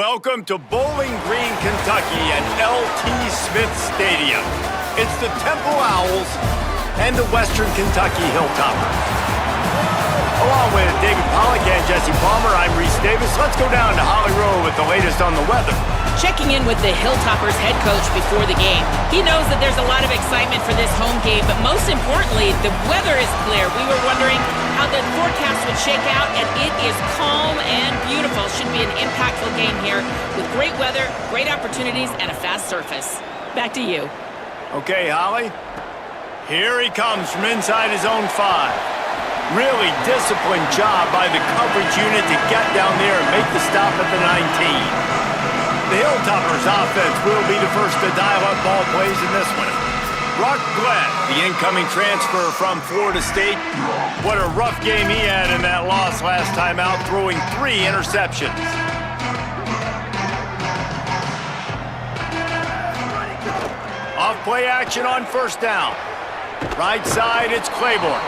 Welcome to Bowling Green, Kentucky at L.T. Smith Stadium. It's the Temple Owls and the Western Kentucky Hilltoppers. Along with David Pollack and Jesse Palmer, I'm Reese Davis. Let's go down to Holly Rowe with the latest on the weather. Checking in with the Hilltoppers head coach before the game. He knows that there's a lot of excitement for this home game, but most importantly, the weather is clear. We were wondering how the forecast would shake out, and it is calm and beautiful. Should be an impactful game here with great weather, great opportunities, and a fast surface. Back to you. Okay, Holly. Here he comes from inside his own 5. Really disciplined job by the coverage unit to get down there and make the stop at the 19. The Hilltoppers offense will be the first to dial up ball plays in this one. Brock Glenn, the incoming transfer from Florida State. What a rough game he had in that loss last time out, throwing 3 interceptions. Off play action on first down. Right side, it's Claiborne.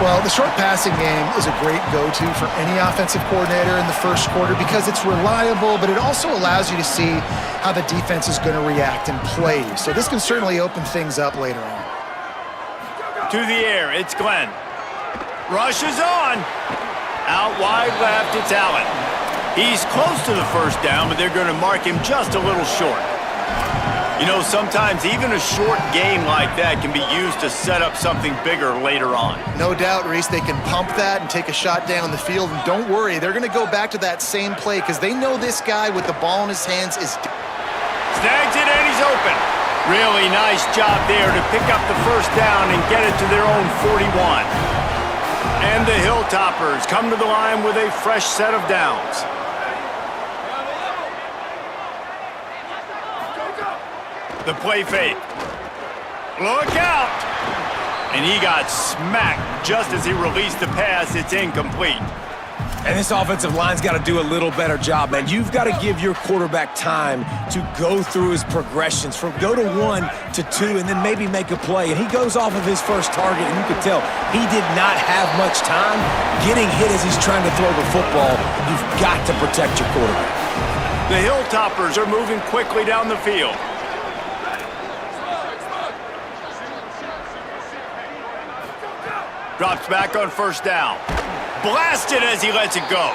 Well, the short passing game is a great go-to for any offensive coordinator in the first quarter because it's reliable, but it also allows you to see how the defense is going to react and play. So this can certainly open things up later on. To the air, it's Glenn. Rushes on. Out wide left, it's Allen. He's close to the first down, but they're going to mark him just a little short. You know, sometimes even a short game like that can be used to set up something bigger later on. No doubt, Reese, they can pump that and take a shot down the field. And don't worry, they're going to go back to that same play because they know this guy with the ball in his hands is... Snags it and he's open. Really nice job there to pick up the first down and get it to their own 41. And the Hilltoppers come to the line with a fresh set of downs. The play fake. Look out! And he got smacked just as he released the pass. It's incomplete. And this offensive line's got to do a little better job, man. You've got to give your quarterback time to go through his progressions from go to 1 to 2 and then maybe make a play. And he goes off of his first target, and you can tell he did not have much time getting hit as he's trying to throw the football. You've got to protect your quarterback. The Hilltoppers are moving quickly down the field. Drops back on first down. Blasted as he lets it go.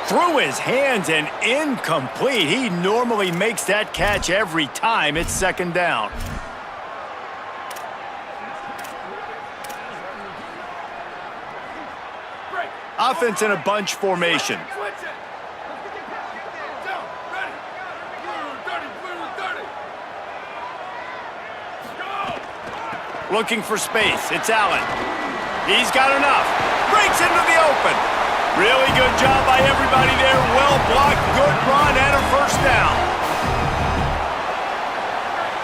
Through his hands and incomplete. He normally makes that catch every time. It's second down. Offense in a bunch formation. Looking for space. It's Allen. He's got enough. Breaks into the open. Really good job by everybody there. Well blocked, good run, and a first down.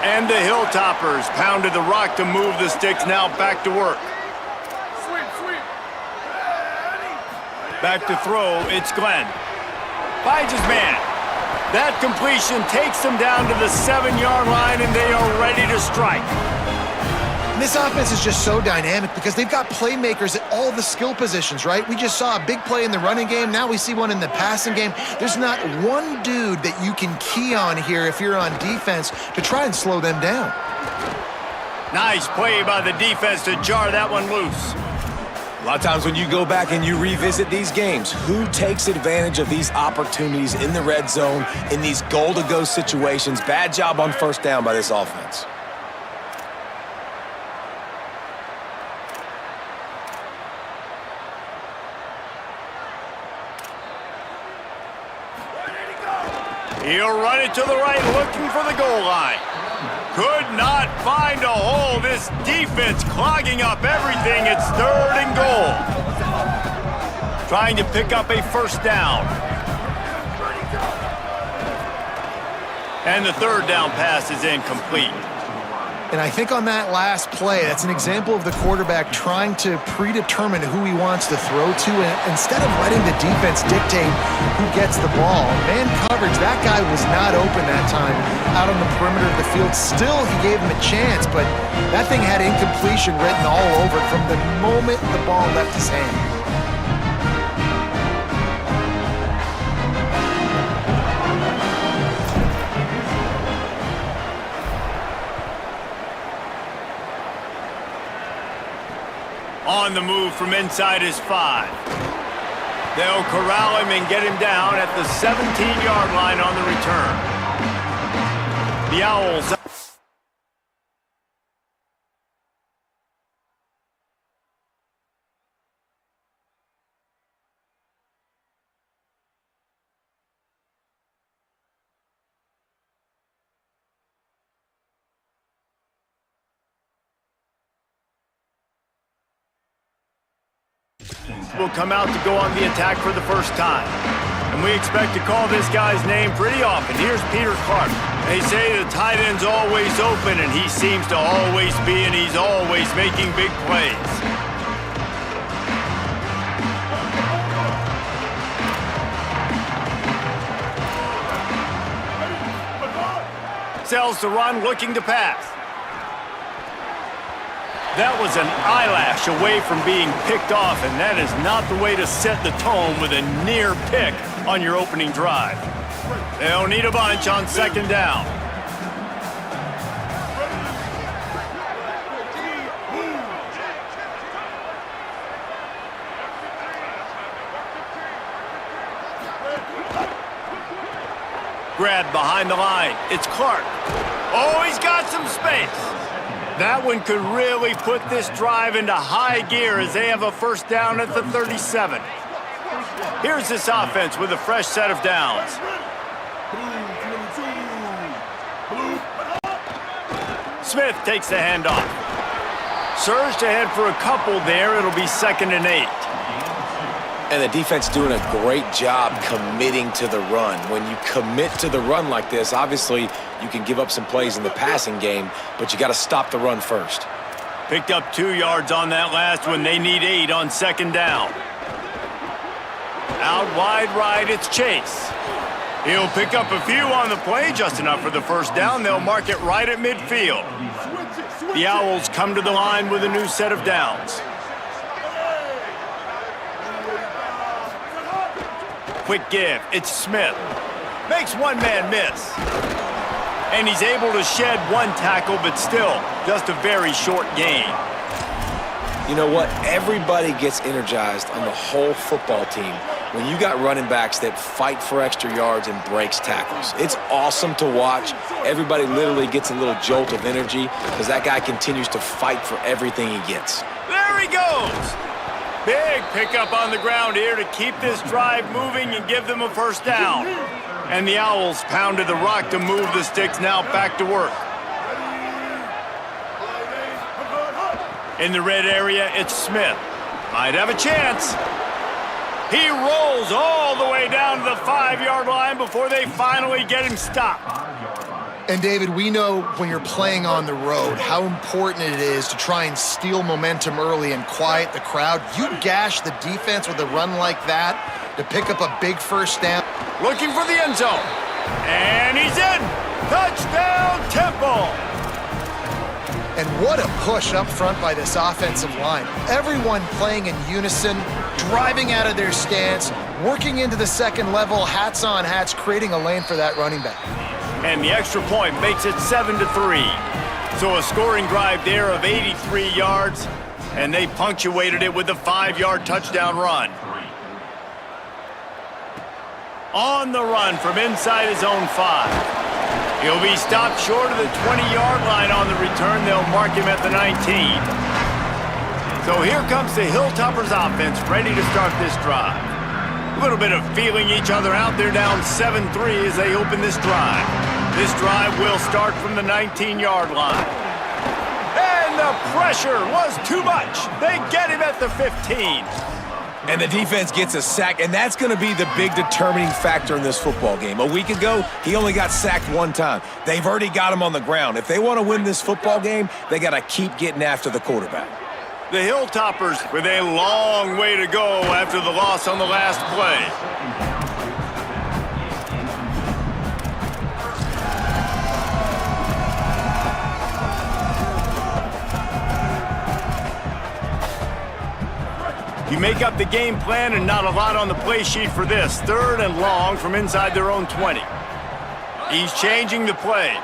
And the Hilltoppers pounded the rock to move the sticks. Now back to work. Back to throw, it's Glenn. Finds his man. That completion takes them down to the 7-yard line, and they are ready to strike. This offense is just so dynamic because they've got playmakers at all the skill positions, right? We just saw a big play in the running game. Now we see one in the passing game. There's not one dude that you can key on here if you're on defense to try and slow them down. Nice play by the defense to jar that one loose. A lot of times when you go back and you revisit these games, who takes advantage of these opportunities in the red zone, in these goal-to-go situations? Bad job on first down by this offense. He'll run it to the right, looking for the goal line. Could not find a hole. This defense clogging up everything. It's 3rd and goal. Trying to pick up a first down. And the 3rd down pass is incomplete. And I think on that last play, that's an example of the quarterback trying to predetermine who he wants to throw to, and instead of letting the defense dictate who gets the ball. Man coverage, that guy was not open that time out on the perimeter of the field. Still, he gave him a chance, but that thing had incompletion written all over it from the moment the ball left his hand. On the move from inside his 5. They'll corral him and get him down at the 17-yard line on the return. The Owls will come out to go on the attack for the first time. And we expect to call this guy's name pretty often. Here's Peter Clark. They say the tight end's always open, and he seems to always be, and he's always making big plays. Sells the run, looking to pass. That was an eyelash away from being picked off, and that is not the way to set the tone with a near pick on your opening drive. They'll need a bunch on second down. Grabbed behind the line. It's Clark. Oh, he's got some space. That one could really put this drive into high gear as they have a first down at the 37. Here's this offense with a fresh set of downs. Smith takes the handoff. Surged ahead for a couple there. It'll be 2nd and 8. And the defense doing a great job committing to the run. When you commit to the run like this, obviously you can give up some plays in the passing game, but you got to stop the run first. Picked up 2 yards on that last one. They need 8 on second down. Out wide right, it's Chase. He'll pick up a few on the play, just enough for the first down. They'll mark it right at midfield. The Owls come to the line with a new set of downs. Quick give, it's Smith. Makes one man miss. And he's able to shed 1 tackle, but still, just a very short gain. You know what? Everybody gets energized on the whole football team when you got running backs that fight for extra yards and breaks tackles. It's awesome to watch. Everybody literally gets a little jolt of energy because that guy continues to fight for everything he gets. There he goes! Big pickup on the ground here to keep this drive moving and give them a first down. And the Owls pounded the rock to move the sticks, now back to work. In the red area, it's Smith. Might have a chance. He rolls all the way down to the 5-yard line before they finally get him stopped. And David, we know when you're playing on the road how important it is to try and steal momentum early and quiet the crowd. You gash the defense with a run like that to pick up a big first down. Looking for the end zone. And he's in. Touchdown, Temple. And what a push up front by this offensive line. Everyone playing in unison, driving out of their stance, working into the second level, hats on hats, creating a lane for that running back. And the extra point makes it 7-3. So a scoring drive there of 83 yards, and they punctuated it with a 5-yard touchdown run. On the run from inside his own 5. He'll be stopped short of the 20-yard line on the return. They'll mark him at the 19. So here comes the Hilltoppers offense, ready to start this drive. A little bit of feeling each other out. They're down 7-3 as they open this drive. This drive will start from the 19-yard line. And the pressure was too much. They get him at the 15. And the defense gets a sack, and that's going to be the big determining factor in this football game. A week ago, he only got sacked 1 time. They've already got him on the ground. If they want to win this football game, they got to keep getting after the quarterback. The Hilltoppers with a long way to go after the loss on the last play. You make up the game plan and not a lot on the play sheet for this. 3rd and long from inside their own 20. He's changing the play.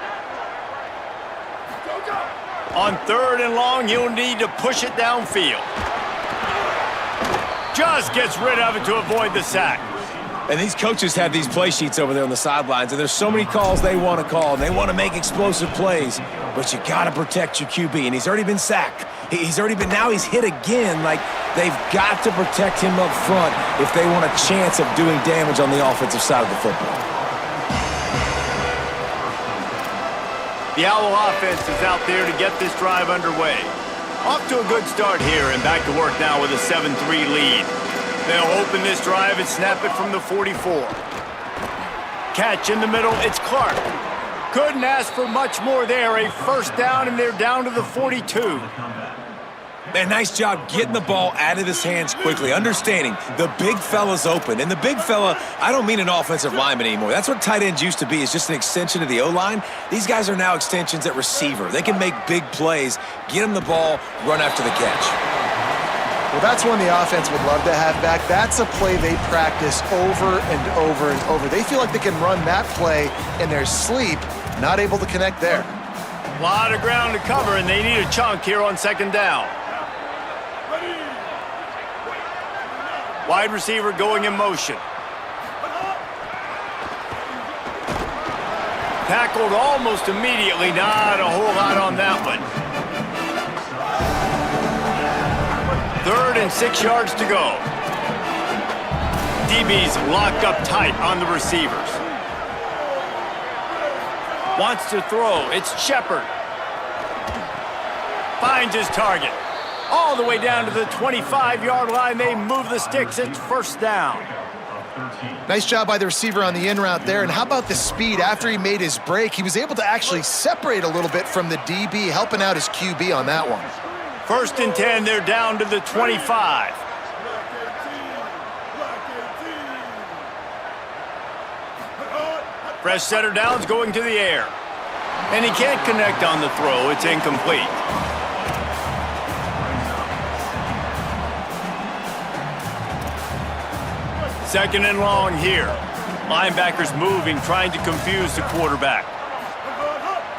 On 3rd and long, he'll need to push it downfield. just gets rid of it to avoid the sack. And these coaches have these play sheets over there on the sidelines, and there's so many calls they want to call, and they want to make explosive plays, but you got to protect your QB, and he's already been sacked. Now he's hit again. Like, they've got to protect him up front if they want a chance of doing damage on the offensive side of the football. The Owl offense is out there to get this drive underway. Off to a good start here, and back to work now with a 7-3 lead. They'll open this drive and snap it from the 44. Catch in the middle, it's Clark. Couldn't ask for much more there. A first down, and they're down to the 42. Man, nice job getting the ball out of his hands quickly, understanding the big fella's open. And the big fella, I don't mean an offensive lineman anymore. That's what tight ends used to be, is just an extension of the O-line. These guys are now extensions at receiver. They can make big plays, get him the ball, run after the catch. Well, that's one the offense would love to have back. That's a play they practice over and over and over. They feel like they can run that play in their sleep, not able to connect there. A lot of ground to cover, and they need a chunk here on second down. Wide receiver going in motion. Tackled almost immediately. Not a whole lot on that one. 3rd and 6 yards to go. DB's locked up tight on the receivers. Wants to throw. It's Shepard. Finds his target. All the way down to the 25-yard line. They move the sticks. It's first down. Nice job by the receiver on the in route there. And how about the speed? After he made his break, he was able to actually separate a little bit from the DB, helping out his QB on that one. 1st and 10, they're down to the 25. Fresh setter downs going to the air. And he can't connect on the throw. It's incomplete. Second and long here. Linebackers moving, trying to confuse the quarterback.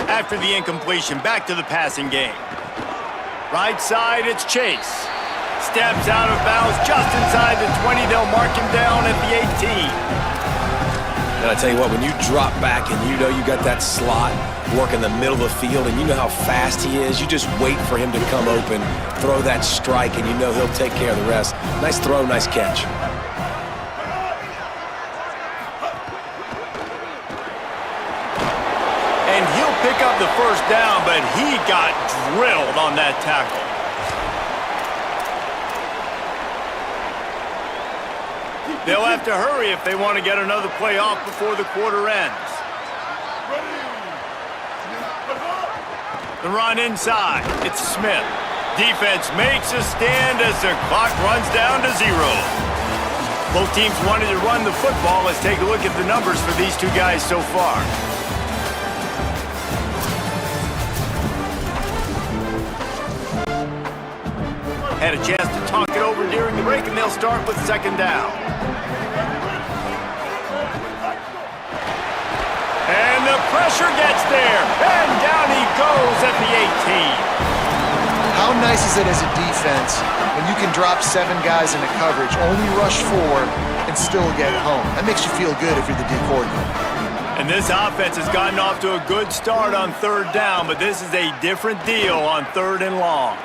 After the incompletion, back to the passing game. Right side, it's Chase. Steps out of bounds just inside the 20. They'll mark him down at the 18. And I tell you what, when you drop back and you know you got that slot work in the middle of the field and you know how fast he is, you just wait for him to come open, throw that strike, and you know he'll take care of the rest. Nice throw, nice catch. And he'll pick up the first down, but he got drilled on that tackle. They'll have to hurry if they want to get another play off before the quarter ends. The run inside. It's Smith. Defense makes a stand as the clock runs down to 0. Both teams wanted to run the football. Let's take a look at the numbers for these two guys so far. Had a chance to talk it over during the break, and they'll start with second down. And the pressure gets there, and down he goes at the 18. How nice is it as a defense when you can drop 7 guys into coverage, only rush 4, and still get home? That makes you feel good if you're the D coordinator. And this offense has gotten off to a good start on third down, but this is a different deal on 3rd and long.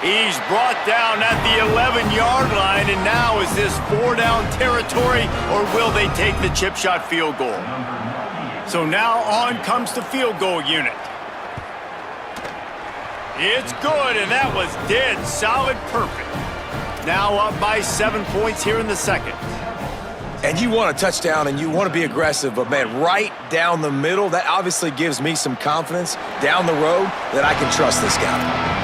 He's brought down at the 11-yard line, and now is this 4-down territory, or will they take the chip shot field goal? So now on comes the field goal unit. It's good, and that was dead solid perfect. Now up by 7 points here in the second. And you want a touchdown and you want to be aggressive, but man, right down the middle, that obviously gives me some confidence down the road that I can trust this guy.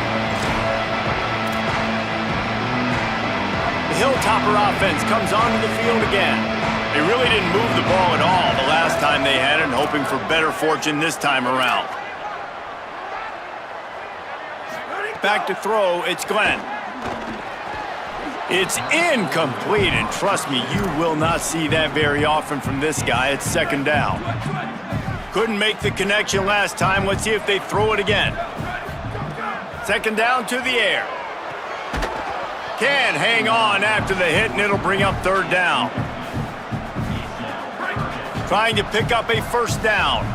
Hilltopper offense comes onto the field again. They really didn't move the ball at all the last time they had it, and hoping for better fortune this time around. Back to throw, it's Glenn. It's incomplete, and trust me, you will not see that very often from this guy. It's second down. Couldn't make the connection last time. Let's see if they throw it again. Second down to the air. Can't hang on after the hit, and it'll bring up third down. Trying to pick up a first down.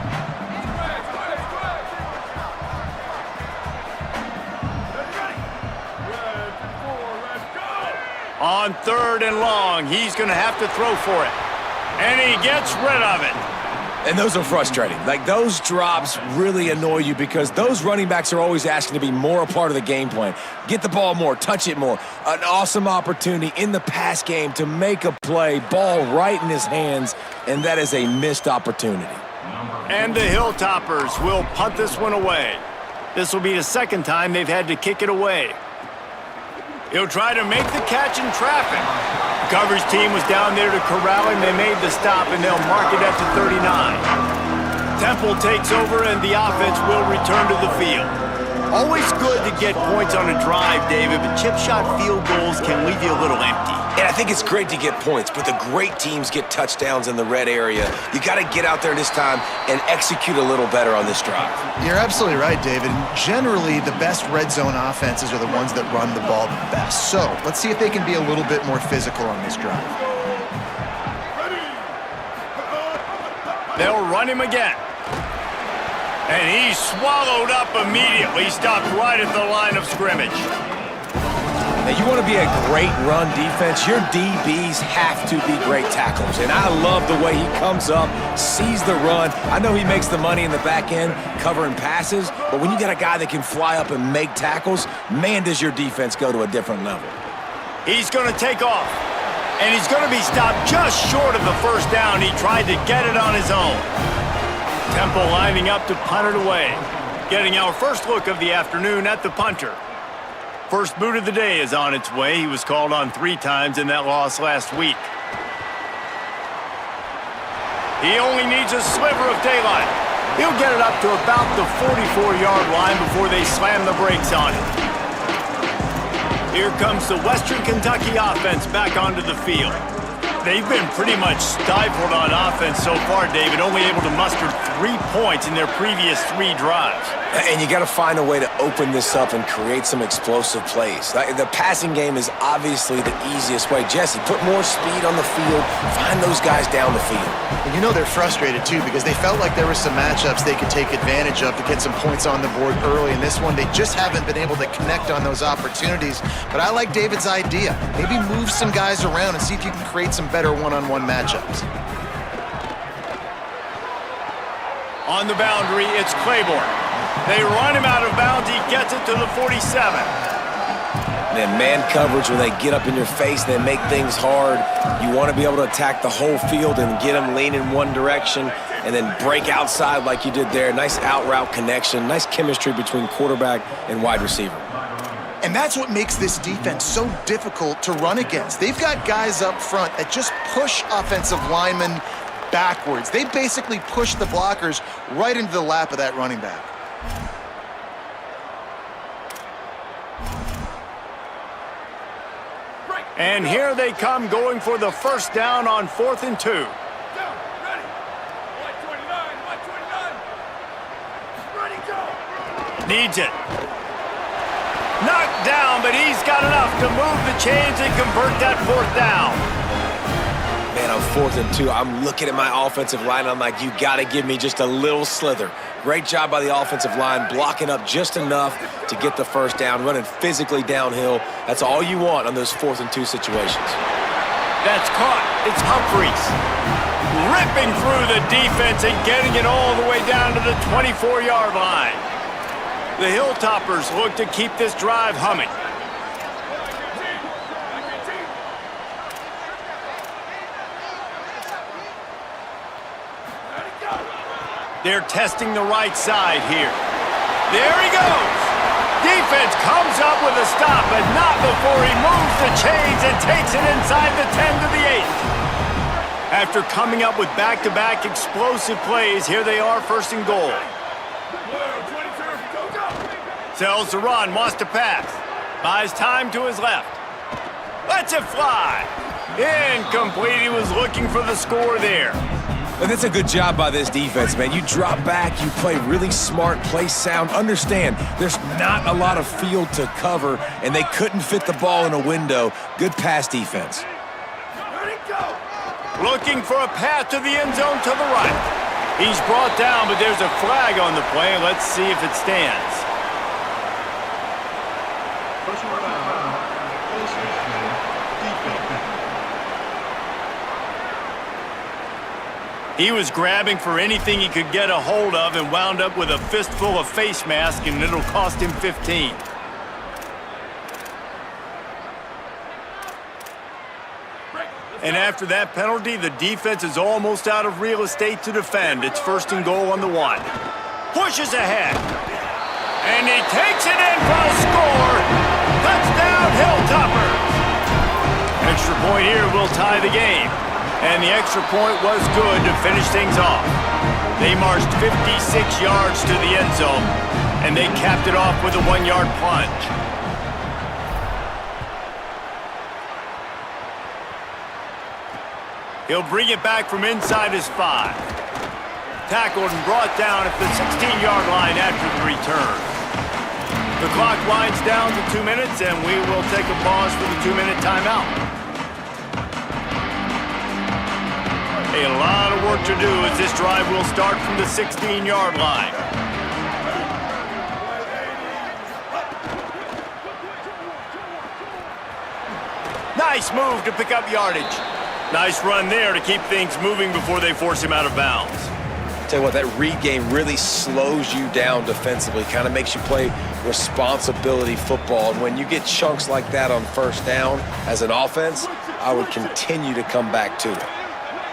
On third and long, he's going to have to throw for it. And he gets rid of it. And those are frustrating. Like, those drops really annoy you because those running backs are always asking to be more a part of the game plan. Get the ball more, touch it more. An awesome opportunity in the pass game to make a play, ball right in his hands, and that is a missed opportunity. And the Hilltoppers will punt this one away. This will be the second time they've had to kick it away. He'll try to make the catch in traffic. The coverage team was down there to corral him. They made the stop, and they'll mark it at the 39. Temple takes over, and the offense will return to the field. Always good to get points on a drive, David, but chip shot field goals can leave you a little empty. And I think it's great to get points, but the great teams get touchdowns in the red area. You got to get out there this time and execute a little better on this drive. You're absolutely right, David. Generally, the best red zone offenses are the ones that run the ball the best. So let's see if they can be a little bit more physical on this drive. They'll run him again. And he's swallowed up immediately, stopped right at the line of scrimmage. Now, you want to be a great run defense, your DBs have to be great tacklers. And I love the way he comes up, sees the run. I know he makes the money in the back end covering passes, but when you got a guy that can fly up and make tackles, man, does your defense go to a different level. He's going to take off, and he's going to be stopped just short of the first down. He tried to get it on his own. Temple lining up to punt it away. Getting our first look of the afternoon at the punter. First boot of the day is on its way. He was called on 3 times in that loss last week. He only needs a sliver of daylight. He'll get it up to about the 44-yard line before they slam the brakes on it. Here comes the Western Kentucky offense back onto the field. They've been pretty much stifled on offense so far, David, only able to muster 3 points in their previous 3 drives. And you got to find a way to open this up and create some explosive plays. The passing game is obviously the easiest way. Jesse, put more speed on the field. Find those guys down the field. And you know they're frustrated, too, because they felt like there were some matchups they could take advantage of to get some points on the board early. In this one, they just haven't been able to connect on those opportunities. But I like David's idea. Maybe move some guys around and see if you can create some better one-on-one matchups. On the boundary, it's Claiborne. They run him out of bounds. He gets it to the 47. Man, man coverage, when they get up in your face, they make things hard. You want to be able to attack the whole field and get them leaning one direction and then break outside like you did there. Nice out-route connection, nice chemistry between quarterback and wide receiver. And that's what makes this defense so difficult to run against. They've got guys up front that just push offensive linemen backwards. They basically push the blockers right into the lap of that running back. And here they come, going for the first down on 4th and 2. Needs it. Knocked down, but he's got enough to move the chains and convert that 4th down. Man, on 4th and 2, I'm looking at my offensive line. I'm like, you got to give me just a little slither. Great job by the offensive line, blocking up just enough to get the first down, running physically downhill. That's all you want on those 4th and 2 situations. That's caught. It's Humphreys. Ripping through the defense and getting it all the way down to the 24-yard line. The Hilltoppers look to keep this drive humming. They're testing the right side here. There he goes. Defense comes up with a stop, but not before he moves the chains and takes it inside the 10 to the 8. After coming up with back-to-back explosive plays, here they are, 1st and goal. Sells the run, wants to pass. Buys time to his left. Lets it fly. Incomplete. He was looking for the score there. And that's a good job by this defense, man. You drop back, you play really smart, play sound. Understand, there's not a lot of field to cover, and they couldn't fit the ball in a window. Good pass defense. Looking for a path to the end zone to the right. He's brought down, but there's a flag on the play. Let's see if it stands. He was grabbing for anything he could get a hold of and wound up with a fistful of face mask, and it'll cost him 15. And after that penalty, the defense is almost out of real estate to defend. It's 1st and goal on the 1. Pushes ahead. And he takes it in for a score. Touchdown, Hilltoppers. Extra point here will tie the game. And the extra point was good to finish things off. They marched 56 yards to the end zone, and they capped it off with a 1-yard plunge. He'll bring it back from inside his 5. Tackled and brought down at the 16-yard line after the return. The clock winds down to 2 minutes, and we will take a pause for the 2-minute timeout. A lot of work to do as this drive will start from the 16-yard line. Nice move to pick up yardage. Nice run there to keep things moving before they force him out of bounds. Tell you what, that read game really slows you down defensively, kind of makes you play responsibility football. And when you get chunks like that on 1st down as an offense, I would continue to come back to it.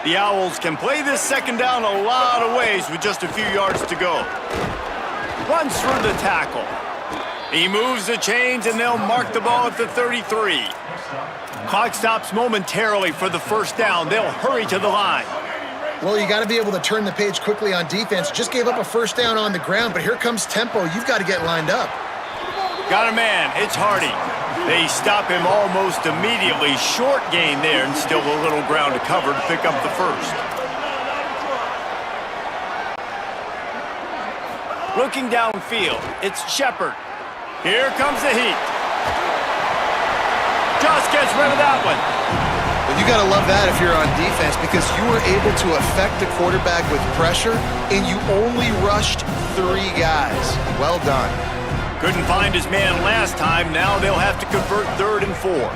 The Owls can play this 2nd down a lot of ways with just a few yards to go. Runs through the tackle. He moves the chains, and they'll mark the ball at the 33. Clock stops momentarily for the 1st down. They'll hurry to the line. Well, you got to be able to turn the page quickly on defense. Just gave up a 1st down on the ground, but here comes tempo. You've got to get lined up. Got a man. It's Hardy. They stop him almost immediately. Short gain there, and still a little ground to cover to pick up the 1st. Looking downfield, it's Shepard. Here comes the heat. Just gets rid of that one. But you got to love that if you're on defense, because you were able to affect the quarterback with pressure, and you only rushed 3 guys. Well done. Couldn't find his man last time. Now they'll have to convert 3rd and 4.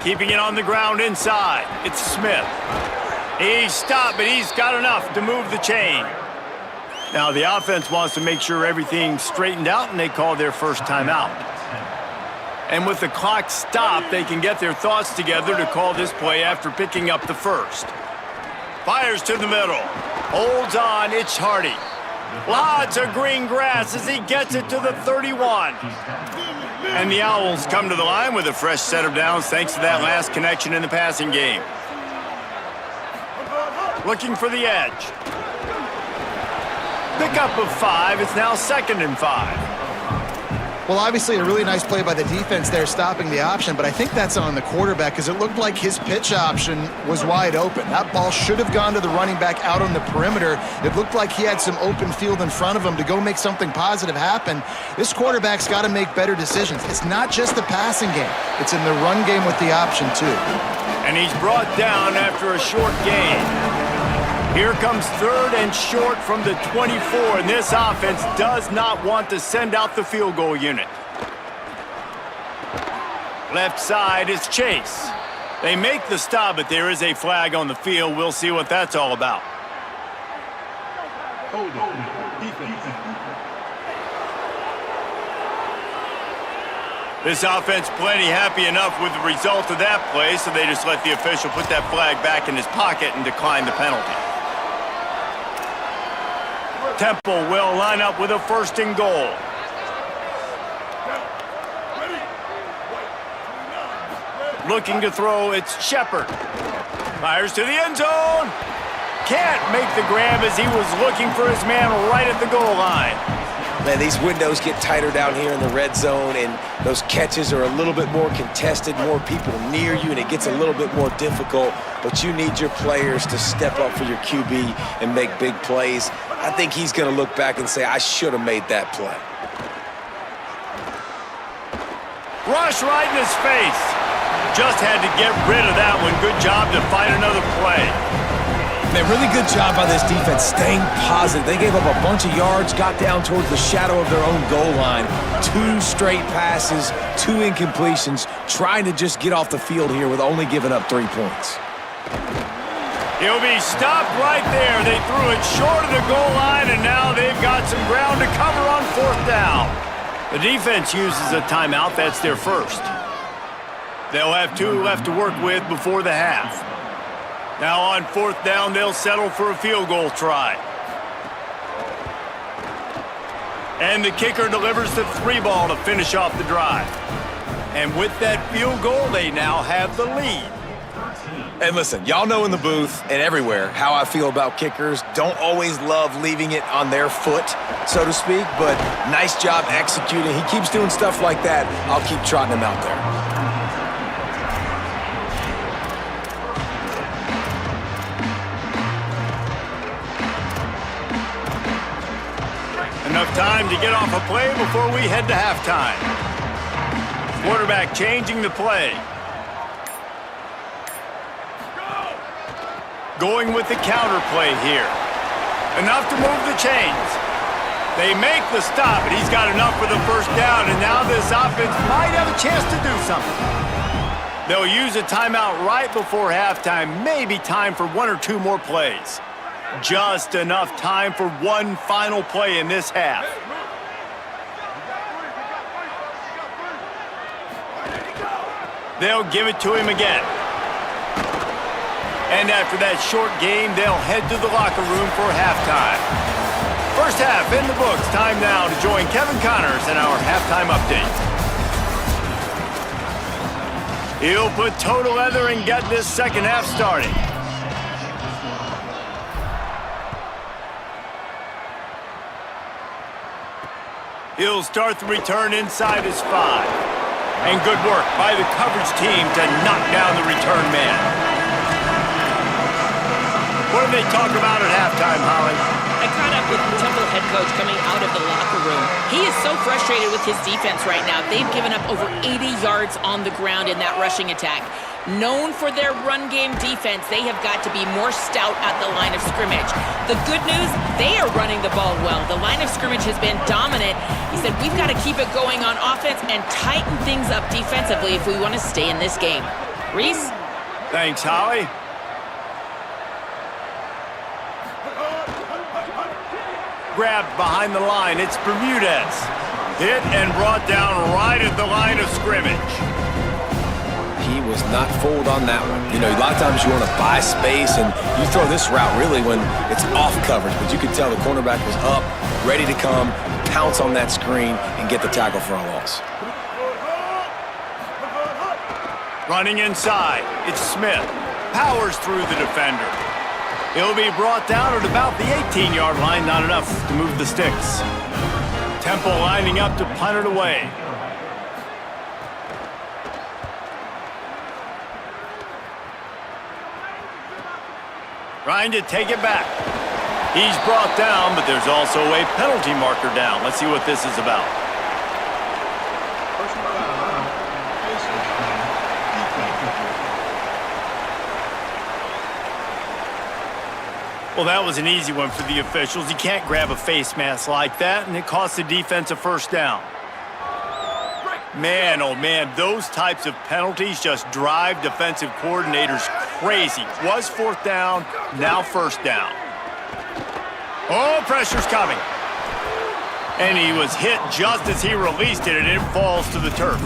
Keeping it on the ground inside. It's Smith. He's stopped, but he's got enough to move the chain. Now the offense wants to make sure everything's straightened out, and they call their 1st timeout. And with the clock stopped, they can get their thoughts together to call this play after picking up the 1st. Fires to the middle. Holds on, it's Hardy. Lots of green grass as he gets it to the 31. And the Owls come to the line with a fresh set of downs thanks to that last connection in the passing game. Looking for the edge. Pickup of 5. It's now 2nd and 5. Well, obviously a really nice play by the defense there, stopping the option, but I think that's on the quarterback because it looked like his pitch option was wide open. That ball should have gone to the running back out on the perimeter. It looked like he had some open field in front of him to go make something positive happen. This quarterback's got to make better decisions. It's not just the passing game. It's in the run game with the option, too. And he's brought down after a short gain. Here comes 3rd and short from the 24, and this offense does not want to send out the field goal unit. Left side is Chase. They make the stop, but there is a flag on the field. We'll see what that's all about. This offense plenty happy enough with the result of that play, so they just let the official put that flag back in his pocket and decline the penalty. Temple will line up with a 1st and goal. Looking to throw, it's Shepard. Fires to the end zone. Can't make the grab as he was looking for his man right at the goal line. Man, these windows get tighter down here in the red zone, and those catches are a little bit more contested, more people near you, and it gets a little bit more difficult. But you need your players to step up for your QB and make big plays. I think he's going to look back and say, I should have made that play. Rush right in his face. Just had to get rid of that one. Good job to find another play. Man, really good job by this defense staying positive. They gave up a bunch of yards, got down towards the shadow of their own goal line. 2 straight passes, 2 incompletions, trying to just get off the field here with only giving up 3 points. He'll be stopped right there. They threw it short of the goal line, and now they've got some ground to cover on 4th down. The defense uses a timeout. That's their first. They'll have 2 left to work with before the half. Now on 4th down, they'll settle for a field goal try. And the kicker delivers the 3 ball to finish off the drive. And with that field goal, they now have the lead. And listen, y'all know in the booth and everywhere how I feel about kickers. Don't always love leaving it on their foot, so to speak, but nice job executing. He keeps doing stuff like that. I'll keep trotting him out there. Enough time to get off a play before we head to halftime. Quarterback changing the play. Going with the counter play here. Enough to move the chains. They make the stop, and he's got enough for the first down, and now this offense might have a chance to do something. They'll use a timeout right before halftime, maybe time for 1 or 2 more plays. Just enough time for 1 final play in this half. They'll give it to him again. And after that short game, they'll head to the locker room for halftime. First half in the books. Time now to join Kevin Connors in our halftime update. He'll put toe to leather and get this second half started. He'll start the return inside his 5. And good work by the coverage team to knock down the return man. What did they talk about at halftime, Holly? I caught up with Temple head coach coming out of the locker room. He is so frustrated with his defense right now. They've given up over 80 yards on the ground in that rushing attack. Known for their run game defense, they have got to be more stout at the line of scrimmage. The good news, they are running the ball well. The line of scrimmage has been dominant. He said, we've got to keep it going on offense and tighten things up defensively if we want to stay in this game. Reese? Thanks, Holly. Grabbed behind the line. It's Bermudez. Hit and brought down right at the line of scrimmage. He was not fooled on that one. You know, a lot of times you want to buy space, and you throw this route really when it's off coverage, but you could tell the cornerback was up, ready to come, pounce on that screen, and get the tackle for a loss. Running inside, it's Smith. Powers through the defender. He'll be brought down at about the 18-yard line, not enough to move the sticks. Temple lining up to punt it away. Trying to take it back. He's brought down, but there's also a penalty marker down. Let's see what this is about. Well, that was an easy one for the officials. You can't grab a face mask like that, and it costs the defense a first down. Man, oh man, those types of penalties just drive defensive coordinators crazy. Was 4th down, now 1st down. Oh, pressure's coming. And he was hit just as he released it, and it falls to the turf.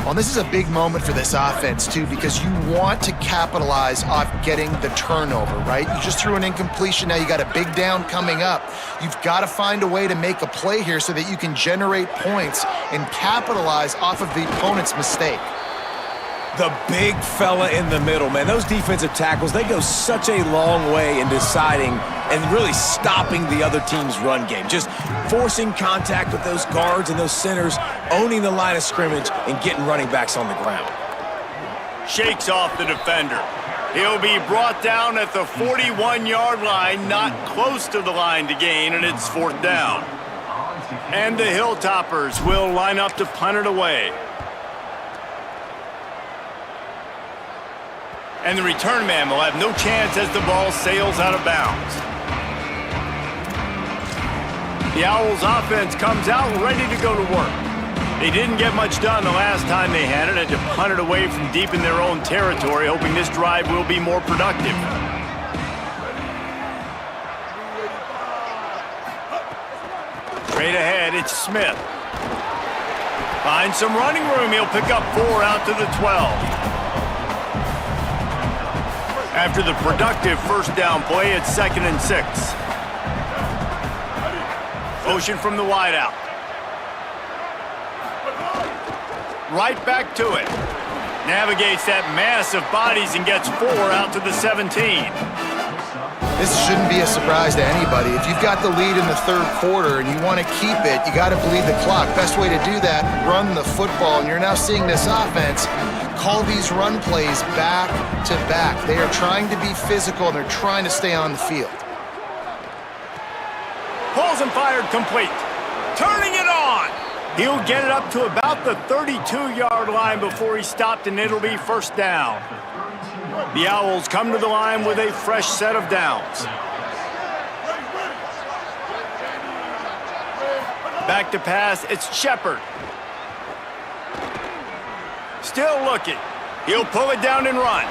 Well, this is a big moment for this offense, too, because you want to capitalize off getting the turnover, right? You just threw an incompletion. Now you got a big down coming up. You've got to find a way to make a play here so that you can generate points and capitalize off of the opponent's mistake. The big fella in the middle, man. Those defensive tackles, they go such a long way in deciding and really stopping the other team's run game. Just forcing contact with those guards and those centers, owning the line of scrimmage, and getting running backs on the ground. Shakes off the defender. He'll be brought down at the 41-yard line, not close to the line to gain, and it's 4th down. And the Hilltoppers will line up to punt it away. And the return man will have no chance as the ball sails out of bounds. The Owls offense comes out ready to go to work. They didn't get much done the last time they had it, and to punt it away from deep in their own territory, hoping this drive will be more productive. Straight ahead, it's Smith. Finds some running room. He'll pick up 4 out to the 12. After the productive first down play, it's 2nd and 6. Motion from the wideout. Right back to it. Navigates that mass of bodies and gets 4 out to the 17. This shouldn't be a surprise to anybody. If you've got the lead in the 3rd quarter and you want to keep it, you got to bleed the clock. Best way to do that, run the football. And you're now seeing this offense call these run plays back to back. They are trying to be physical, and they're trying to stay on the field. Pulls and fired complete. Turning it on. He'll get it up to about the 32-yard line before he stopped, and it'll be 1st down. The Owls come to the line with a fresh set of downs. Back to pass, it's Shepard. Still looking. He'll pull it down and run.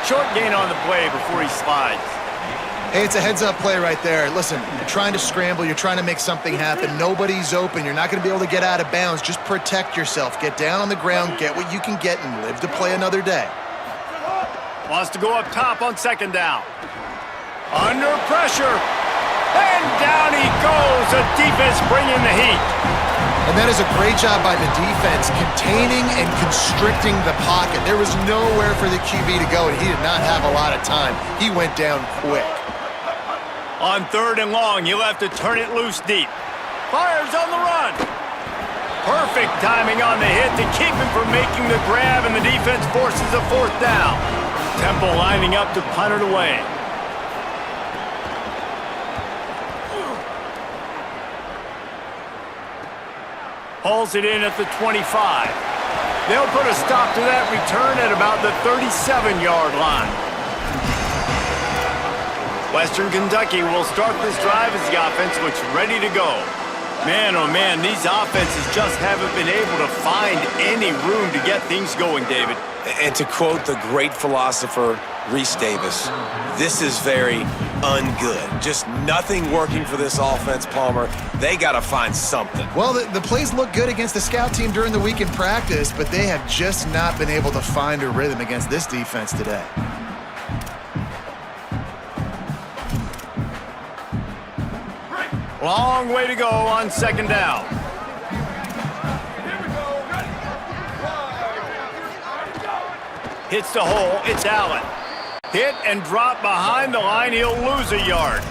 Short gain on the play before he slides. Hey, it's a heads-up play right there. Listen, you're trying to scramble. You're trying to make something happen. Nobody's open. You're not going to be able to get out of bounds. Just protect yourself. Get down on the ground, get what you can get, and live to play another day. Wants to go up top on 2nd down. Under pressure. And down he goes. The defense bringing the heat. And that is a great job by the defense, containing and constricting the pocket. There was nowhere for the QB to go, and he did not have a lot of time. He went down quick. On 3rd and long, you'll have to turn it loose deep. Fires on the run. Perfect timing on the hit to keep him from making the grab, and the defense forces a 4th down. Temple lining up to punt it away. Hauls it in at the 25. They'll put a stop to that return at about the 37-yard line. Western Kentucky will start this drive as the offense looks ready to go. Man, oh man, these offenses just haven't been able to find any room to get things going, David. And to quote the great philosopher Reese Davis, this is very ungood. Just nothing working for this offense, Palmer. They got to find something. Well, the plays look good against the scout team during the week in practice, but they have just not been able to find a rhythm against this defense today. Long way to go on 2nd down. Hits the hole, it's Allen. Hit and drop behind the line, he'll lose a yard.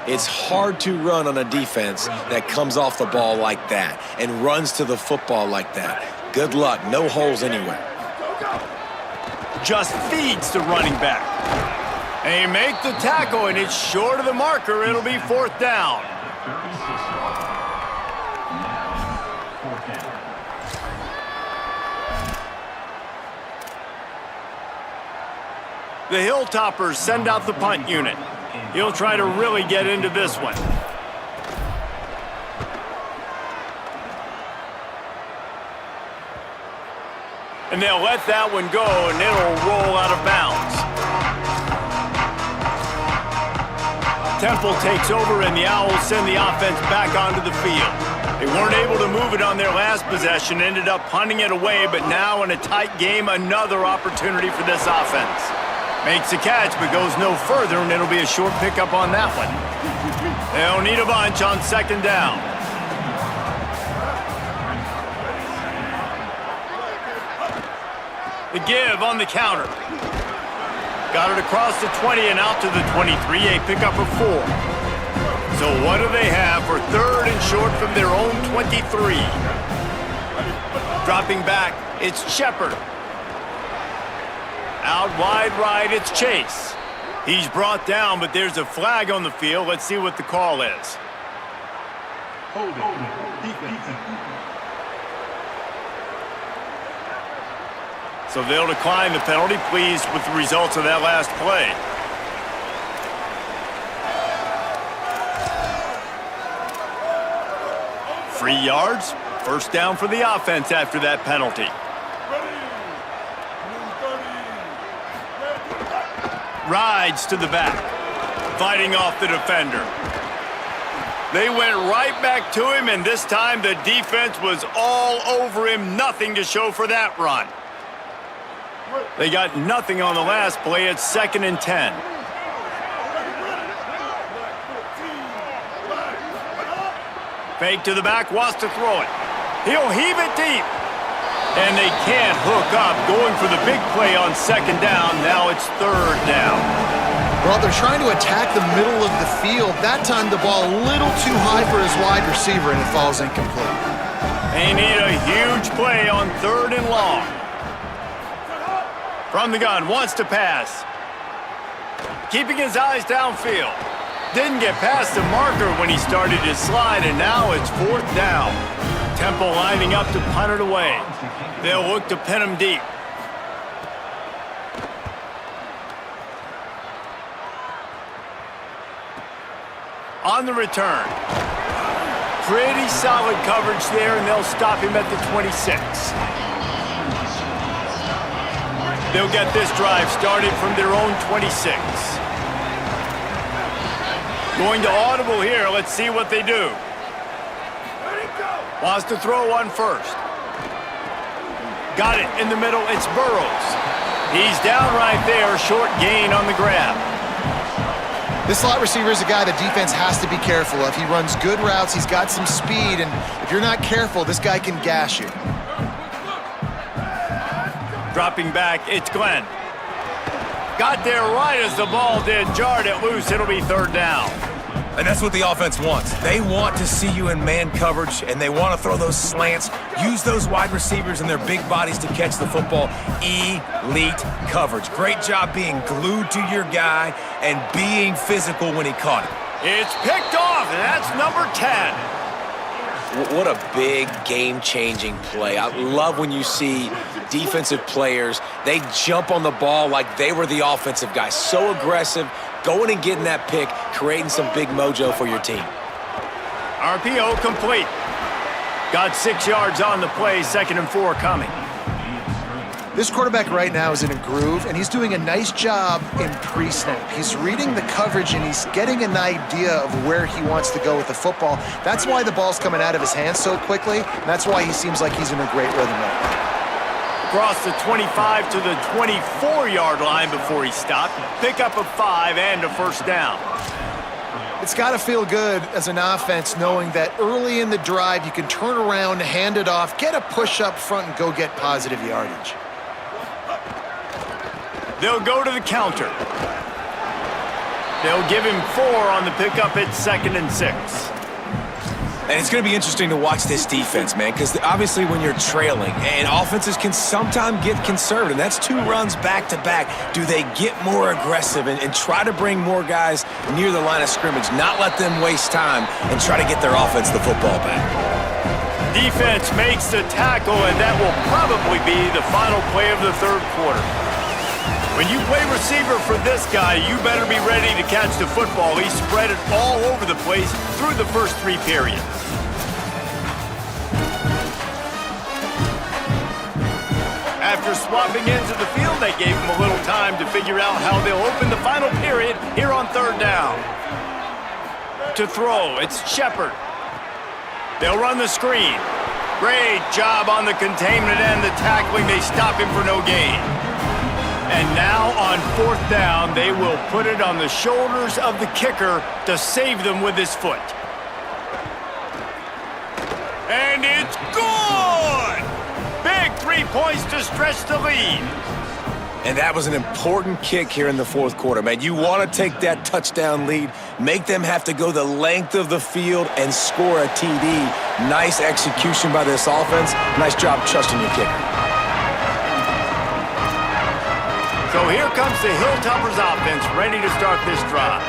It's hard to run on a defense that comes off the ball like that and runs to the football like that. Good luck, no holes anywhere. Just feeds the running back. They make the tackle, and it's short of the marker. It'll be 4th down. The Hilltoppers send out the punt unit. He'll try to really get into this one. And they'll let that one go, and it'll roll out of bounds. Temple takes over, and the Owls send the offense back onto the field. They weren't able to move it on their last possession, ended up punting it away, but now in a tight game, another opportunity for this offense. Makes a catch, but goes no further, and it'll be a short pickup on that one. They'll need a bunch on 2nd down. The give on the counter. Got it across the 20 and out to the 23, a pickup of 4. So what do they have for 3rd and short from their own 23? Dropping back, it's Shepard. Out wide right, it's Chase. He's brought down, but there's a flag on the field. Let's see what the call is. So they'll decline the penalty. Pleased with the results of that last play. Free yards. First down for the offense after that penalty. Rides to the back. Fighting off the defender. They went right back to him, and this time the defense was all over him. Nothing to show for that run. They got nothing on the last play. It's 2nd and 10. Fake to the back, wants to throw it. He'll heave it deep. And they can't hook up. Going for the big play on 2nd down. Now it's 3rd down. Well, they're trying to attack the middle of the field. That time the ball a little too high for his wide receiver, and it falls incomplete. They need a huge play on 3rd and long. From the gun, wants to pass. Keeping his eyes downfield. Didn't get past the marker when he started his slide, and now it's 4th down. Temple lining up to punt it away. They'll look to pin him deep. On the return. Pretty solid coverage there, and they'll stop him at the 26. They'll get this drive started from their own 26. Going to audible here. Let's see what they do. Wants to throw one first. Got it in the middle. It's Burrows. He's down right there. Short gain on the grab. This slot receiver is a guy the defense has to be careful of. He runs good routes. He's got some speed, and if you're not careful, this guy can gash you. Dropping back, it's Glenn. Got there right as the ball did. Jarred it loose. It'll be 3rd down. And that's what the offense wants. They want to see you in man coverage, and they want to throw those slants, use those wide receivers and their big bodies to catch the football. Elite coverage. Great job being glued to your guy and being physical when he caught it. It's picked off, and that's number 10. What a big game-changing play. I love when you see defensive players, they jump on the ball like they were the offensive guy. So aggressive, going and getting that pick, creating some big mojo for your team. RPO complete. Got 6 yards on the play, 2nd and 4 coming. This quarterback right now is in a groove, and he's doing a nice job in pre-snap. He's reading the coverage, and he's getting an idea of where he wants to go with the football. That's why the ball's coming out of his hands so quickly, and that's why he seems like he's in a great rhythm right now. Across the 25 to the 24-yard line before he stopped. Pickup of 5 and a 1st down. It's got to feel good as an offense knowing that early in the drive you can turn around, hand it off, get a push up front, and go get positive yardage. They'll go to the counter. They'll give him 4 on the pickup at 2nd and 6. And it's going to be interesting to watch this defense, man, because obviously when you're trailing, and offenses can sometimes get conservative. That's 2 runs back-to-back. Do they get more aggressive and try to bring more guys near the line of scrimmage, not let them waste time, and try to get their offense the football back? Defense makes the tackle, and that will probably be the final play of the 3rd quarter. When you play receiver for this guy, you better be ready to catch the football. He spread it all over the place through the first 3 periods. After swapping ends of the field, they gave him a little time to figure out how they'll open the final period here on 3rd down. To throw, it's Shepard. They'll run the screen. Great job on the containment and the tackling. They stop him for no gain. And now on 4th down, they will put it on the shoulders of the kicker to save them with his foot. And it's good! Big 3 points to stretch the lead. And that was an important kick here in the fourth quarter, man. You want to take that touchdown lead, make them have to go the length of the field and score a TD. Nice execution by this offense. Nice job trusting your kicker. So here comes the Hilltoppers offense ready to start this drive.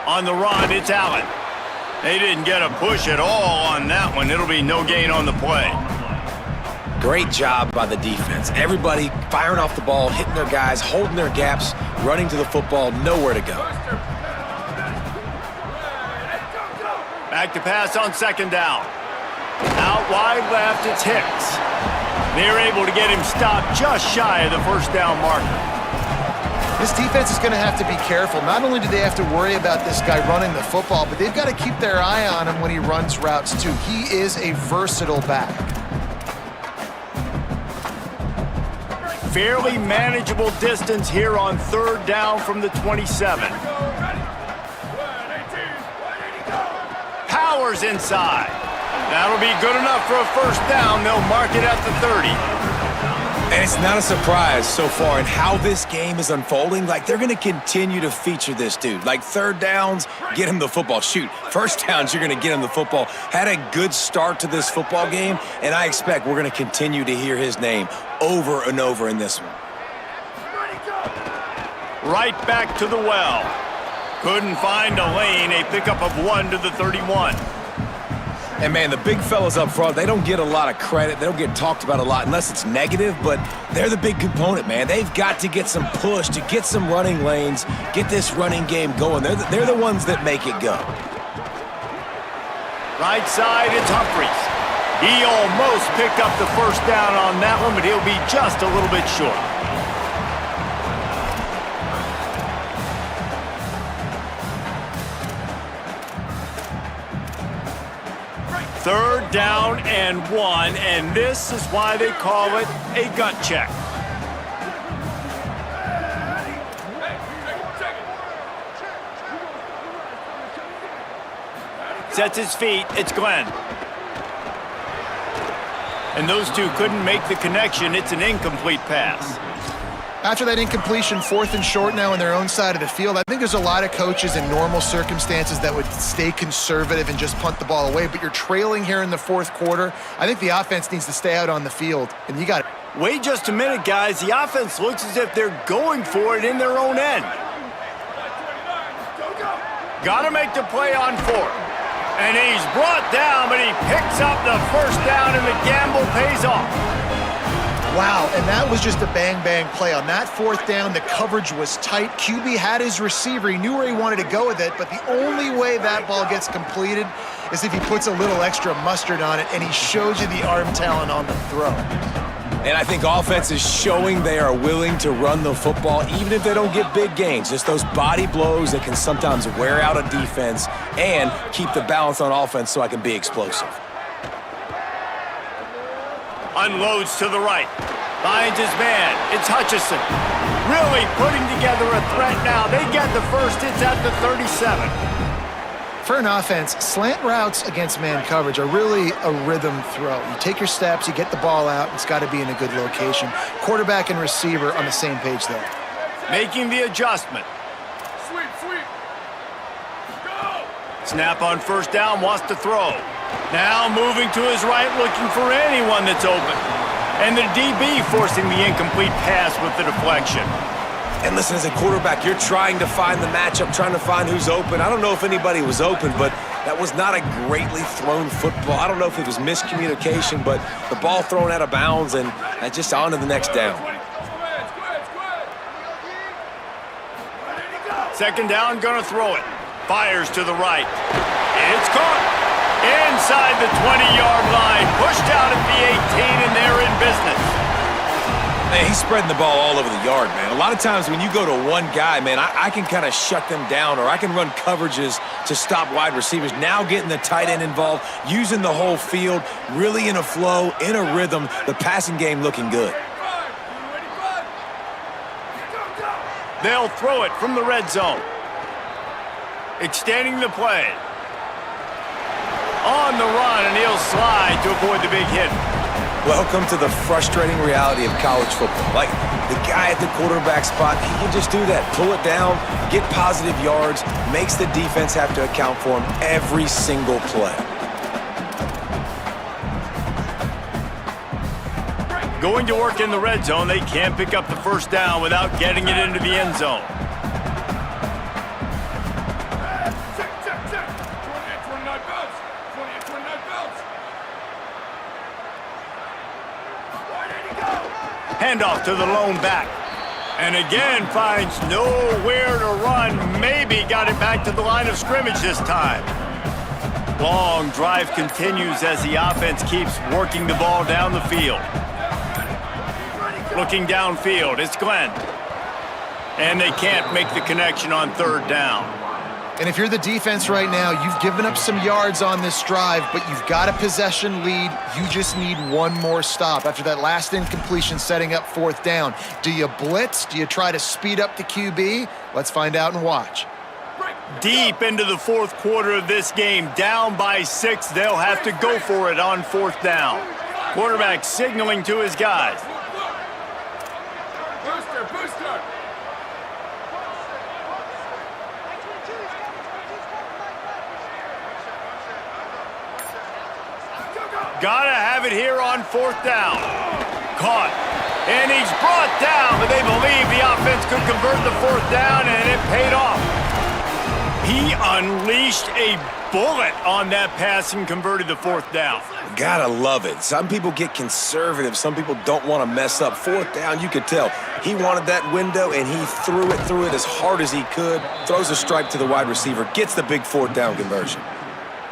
On the run, it's Allen. They didn't get a push at all on that one. It'll be no gain on the play. Great job by the defense. Everybody firing off the ball, hitting their guys, holding their gaps, running to the football, nowhere to go. Back to pass on second down. Out wide left, it's Hicks. They're able to get him stopped just shy of the first down marker. This defense is going to have to be careful. Not only do they have to worry about this guy running the football, but they've got to keep their eye on him when he runs routes, too. He is a versatile back. Fairly manageable distance here on third down from the 27. Powers inside. That'll be good enough for a first down. They'll mark it at the 30. And it's not a surprise so far in how this game is unfolding. Like, they're going to continue to feature this dude. Like, third downs, get him the football. Shoot, first downs, you're going to get him the football. Had a good start to this football game, and I expect we're going to continue to hear his name over and over in this one. Right back to the well. Couldn't find a lane. A pickup of 1 to the 31. And, man, the big fellas up front, they don't get a lot of credit. They don't get talked about a lot unless it's negative, but they're the big component, man. They've got to get some push, to get some running lanes, get this running game going. They're the ones that make it go. Right side, it's Humphries. He almost picked up the first down on that one, but he'll be just a little bit short. Third down and 1, and this is why they call it a gut check. Sets his feet, it's Glenn. And those two couldn't make the connection. It's an incomplete pass. After that incompletion, 4th and short now on their own side of the field, I think there's a lot of coaches in normal circumstances that would stay conservative and just punt the ball away, but you're trailing here in the fourth quarter. I think the offense needs to stay out on the field, and you got it. Wait just a minute, guys. The offense looks as if they're going for it in their own end. Got to make the play on 4th. And he's brought down, but he picks up the first down, and the gamble pays off. Wow, and that was just a bang-bang play. On that 4th down, the coverage was tight. QB had his receiver. He knew where he wanted to go with it, but the only way that ball gets completed is if he puts a little extra mustard on it, and he shows you the arm talent on the throw. And I think offense is showing they are willing to run the football, even if they don't get big gains. Just those body blows that can sometimes wear out a defense and keep the balance on offense so I can be explosive. Unloads to the right. Finds his man. It's Hutchison. Really putting together a threat now. They get the first. It's at the 37. For an offense, slant routes against man coverage are really a rhythm throw. You take your steps, you get the ball out, it's got to be in a good location. Quarterback and receiver on the same page there. Making the adjustment. Sweep. Go. Snap on first down, wants to throw. Now moving to his right, looking for anyone that's open. And the DB forcing the incomplete pass with the deflection. And listen, as a quarterback, you're trying to find the matchup, trying to find who's open. I don't know if anybody was open, but that was not a greatly thrown football. I don't know if it was miscommunication, but the ball thrown out of bounds and just on to the next down. Second down, gonna throw it. Fires to the right. It's caught. Inside the 20-yard line. Pushed out at the 18, and they're in business. Man, he's spreading the ball all over the yard, man. A lot of times when you go to one guy, man, I can kind of shut them down, or I can run coverages to stop wide receivers. Now getting the tight end involved, using the whole field, really in a flow, in a rhythm, the passing game looking good. They'll throw it from the red zone. extending the play. On the run, and he'll slide to avoid the big hit. Welcome to the frustrating reality of college football. Like, the guy at the quarterback spot, he can just do that. Pull it down, get positive yards, makes the defense have to account for him every single play. Going to work in the red zone, they can't pick up the first down without getting it into the end zone. Handoff to the lone back. And again finds nowhere to run. Maybe got it back to the line of scrimmage this time. Long drive continues as the offense keeps working the ball down the field. Looking downfield, it's Glenn. And they can't make the connection on third down. And if you're the defense right now, you've given up some yards on this drive, but you've got a possession lead. You just need one more stop after that last incompletion setting up fourth down. Do you blitz? Do you try to speed up the QB? Let's find out and watch. Deep into the fourth quarter of this game, down by 6, they'll have to go for it on fourth down. Quarterback signaling to his guys. Booster! Gotta have it here on fourth down. Caught. And he's brought down, but they believe the offense could convert the fourth down, and it paid off. He unleashed a bullet on that pass and converted the fourth down. Gotta love it. Some people get conservative. Some people don't want to mess up. Fourth down, you could tell. He wanted that window, and he threw it as hard as he could. Throws a strike to the wide receiver. Gets the big fourth down conversion.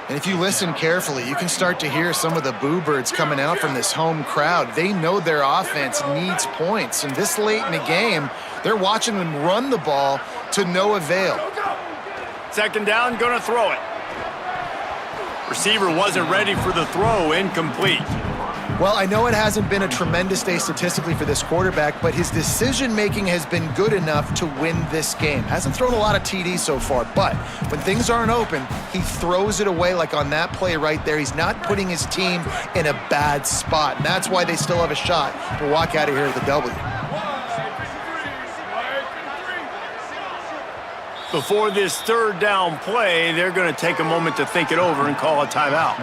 And if you listen carefully, you can start to hear some of the boo birds coming out from this home crowd. They know their offense needs points. And this late in the game, they're watching them run the ball to no avail. Second down, gonna throw it. Receiver wasn't ready for the throw, incomplete. Well, I know it hasn't been a tremendous day statistically for this quarterback, but his decision-making has been good enough to win this game. Hasn't thrown a lot of TDs so far, but when things aren't open, he throws it away like on that play right there. He's not putting his team in a bad spot, and that's why they still have a shot to walk out of here with a W. Before this third down play, they're going to take a moment to think it over and call a timeout.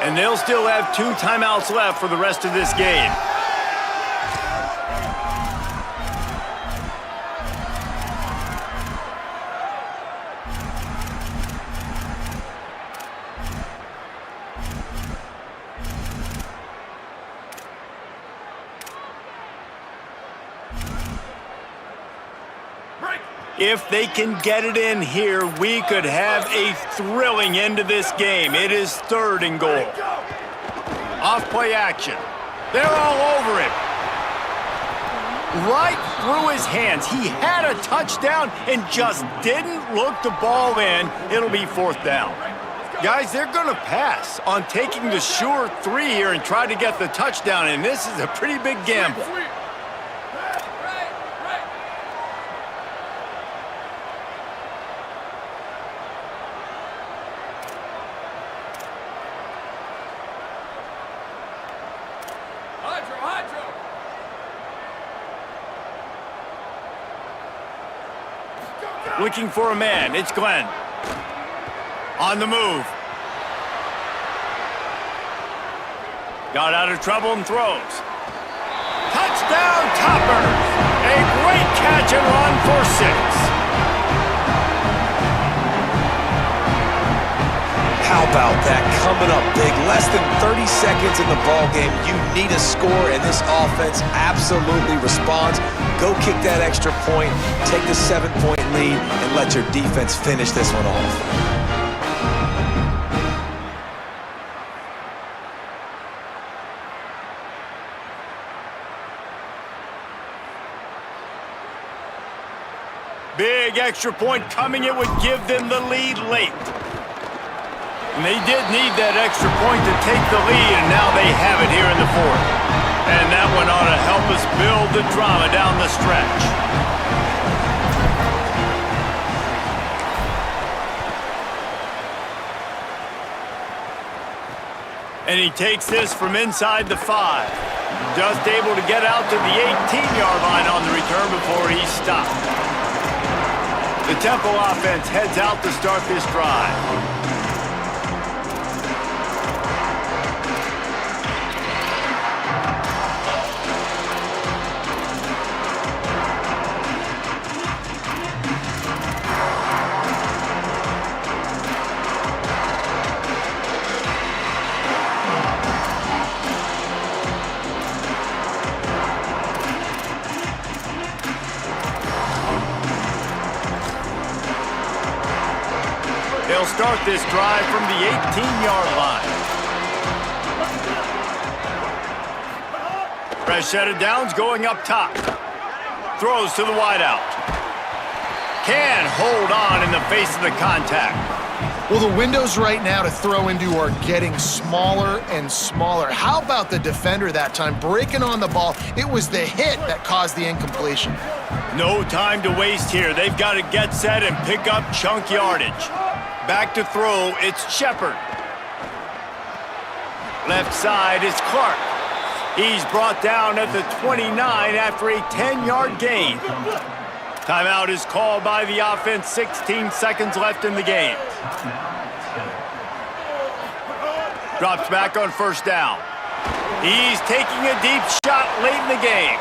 And they'll still have 2 timeouts left for the rest of this game. If they can get it in here, we could have a thrilling end to this game. It is 3rd and goal. Off play action. They're all over him. Right through his hands. He had a touchdown and just didn't look the ball in. It'll be 4th down. Guys, they're going to pass on taking the sure 3 here and try to get the touchdown, and this is a pretty big gamble. Looking for a man, it's Glenn. On the move. Got out of trouble and throws. Touchdown, Toppers! A great catch and run for 6. How about that? Coming up big. Less than 30 seconds in the ball game. You need a score, and this offense absolutely responds. Go kick that extra point, take the 7-point lead, and let your defense finish this one off. Big extra point coming. It would give them the lead late. And they did need that extra point to take the lead, and now they have it here in the 4th. And that one ought to help us build the drama down the stretch. And he takes this from inside the 5. Just able to get out to the 18-yard line on the return before he's stopped. The Temple offense heads out to start this drive. They'll start this drive from the 18-yard line. Fresh set of downs going up top. Throws to the wideout. Can hold on in the face of the contact. Well, the windows right now to throw into are getting smaller and smaller. How about the defender that time breaking on the ball? It was the hit that caused the incompletion. No time to waste here. They've got to get set and pick up chunk yardage. Back to throw, it's Shepard. Left side is Clark. He's brought down at the 29 after a 10-yard gain. Timeout is called by the offense, 16 seconds left in the game. Drops back on first down. He's taking a deep shot late in the game.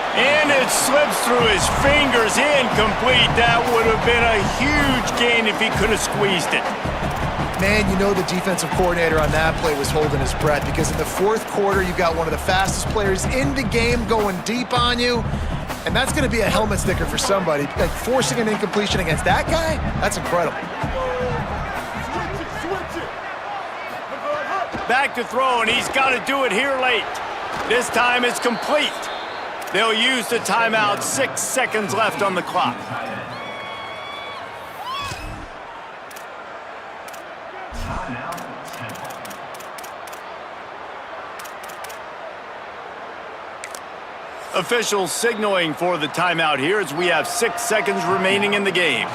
And it slips through his fingers, incomplete. That would have been a huge gain if he could have squeezed it. Man, you know the defensive coordinator on that play was holding his breath because in the fourth quarter, you got one of the fastest players in the game going deep on you. And that's going to be a helmet sticker for somebody. Like forcing an incompletion against that guy, that's incredible. Back to throw, and he's got to do it here late. This time it's complete. They'll use the timeout, 6 seconds left on the clock. Officials signaling for the timeout here as we have 6 seconds remaining in the game.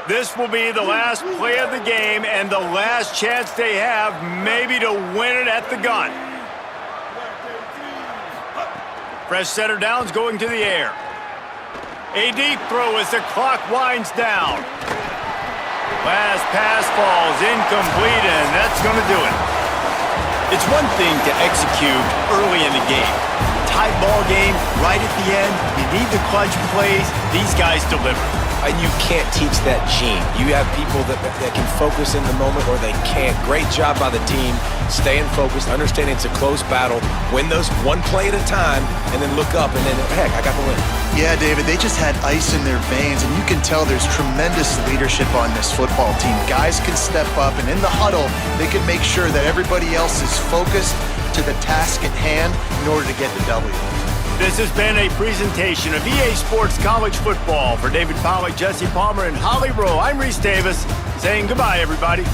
This will be the last play of the game and the last chance they have maybe to win it at the gun. Fresh set of downs going to the air. A deep throw as the clock winds down. Last pass falls incomplete, and that's going to do it. It's one thing to execute early in the game. Tight ball game, right at the end, you need the clutch plays. These guys deliver. And you can't teach that gene. You have people that can focus in the moment or they can't. Great job by the team, staying focused, understanding it's a close battle, win those one play at a time, and then look up and then, heck, I got the win. Yeah, David, they just had ice in their veins, and you can tell there's tremendous leadership on this football team. Guys can step up, and in the huddle, they can make sure that everybody else is focused to the task at hand in order to get the W. This has been a presentation of EA Sports College Football. For David Pollack, Jesse Palmer, and Holly Rowe, I'm Reese Davis, saying goodbye, everybody.